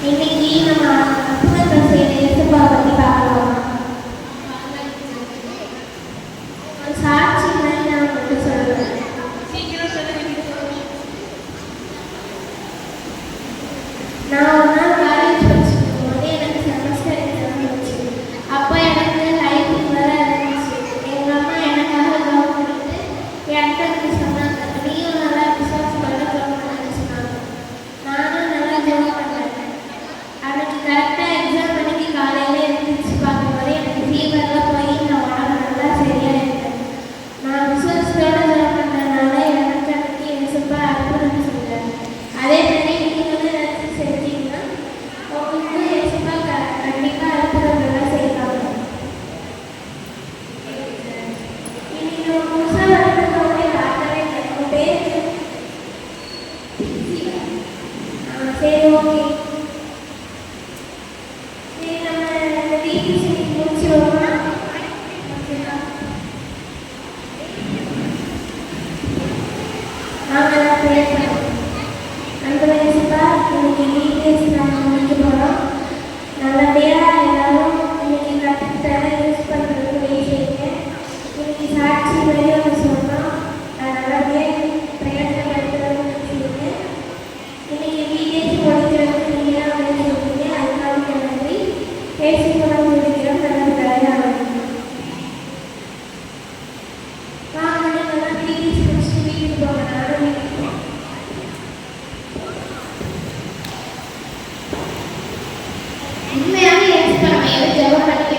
இன்னைக்கு நம்ம அற்புதங்கள் செய்த இயேசுப்பா பற்றி பார்க்கலாம். ஒரு சாட்சி மாதிரி நான் உங்களுக்கு சொல்லுவேன். நான் ஒரு நாள் காலேஜ் படிச்சுட்டு போது எனக்கு செமஸ்டர் எக்ஸாம் இருந்துச்சு. அப்போ எனக்கு லைஃப் வர இருந்துச்சு. எங்கள் அம்மா எனக்காக ஜாப் பண்ணிட்டு என்கிட்ட சொன்னாங்க, நீயும் நல்லா பிசாஸ் பண்ண ஜாப் பண்ண சொன்னாங்க. நானும் நல்லா ஜாப் பண்ணேன். அன்னைக்கு கரெக்டாக எக்ஸாம் அன்னைக்கு காலையில் எழுந்திரிச்சு பார்க்கும்போது எனக்கு ஃபீவரில் போய் நான் உடம்பு நல்லா சரியாக இருந்தேன். நான் விசுவாசத்தோட ஜாப் பண்ணுறதுனால எனக்கு அன்னைக்கு இயேசுப்பா அற்புதம் செஞ்சார். அதே மாதிரி நீங்களும் ஏதாச்சும் செஞ்சீங்கன்னா உங்களுக்கு இயேசுப்பா கண்டிப்பாக அற்புதங்கள்லாம் செய்வாங்க. இன்னைக்கு நம்ம புதுசாக வரதுக்கோடய பார்க்கவே இல்லை. உங்கள் பேர் சரி, ஓகே. சரி, நம்ம இந்த வீட்டு செஞ்சு முடிச்சிடுவோமா? நாங்கள் தான் ப்ரே பண்ணுவோம். அந்த வயசுப்பா இன்னைக்கு வீட்டு நாங்கள் முடிக்க போகிறோம். நல்லபடியாக எல்லாரும் இன்னைக்கு கற்றுக்கிட்டதை யூஸ் பண்ணுறதுக்கு வெயிட் செய்யுங்க. இன்னைக்கு சாட்சி மாதிரி ஒன்று சொன்னோம். நல்லபடியாக பிரயோஜனப்படுத்துறதுன்னு செய்யுங்க. இன்னைக்கு வீட்டேஜ் முடிக்கிறதுக்கு நீங்கள் தான் வந்து சொல்லுங்க. அதுக்காக நன்றி. பேசிக்கொள்ள முடிக்கிறோம். நல்ல தலையாக வாங்க. நீங்கள்லாம் வீட்டேஜ் முடிச்சுட்டு வீட்டுக்கு போங்க. நானும் வீட்டுக்கு போகிறேன். உண்மையாக இயேசுப்பா நம்ம எது ஜெபம் பண்ணி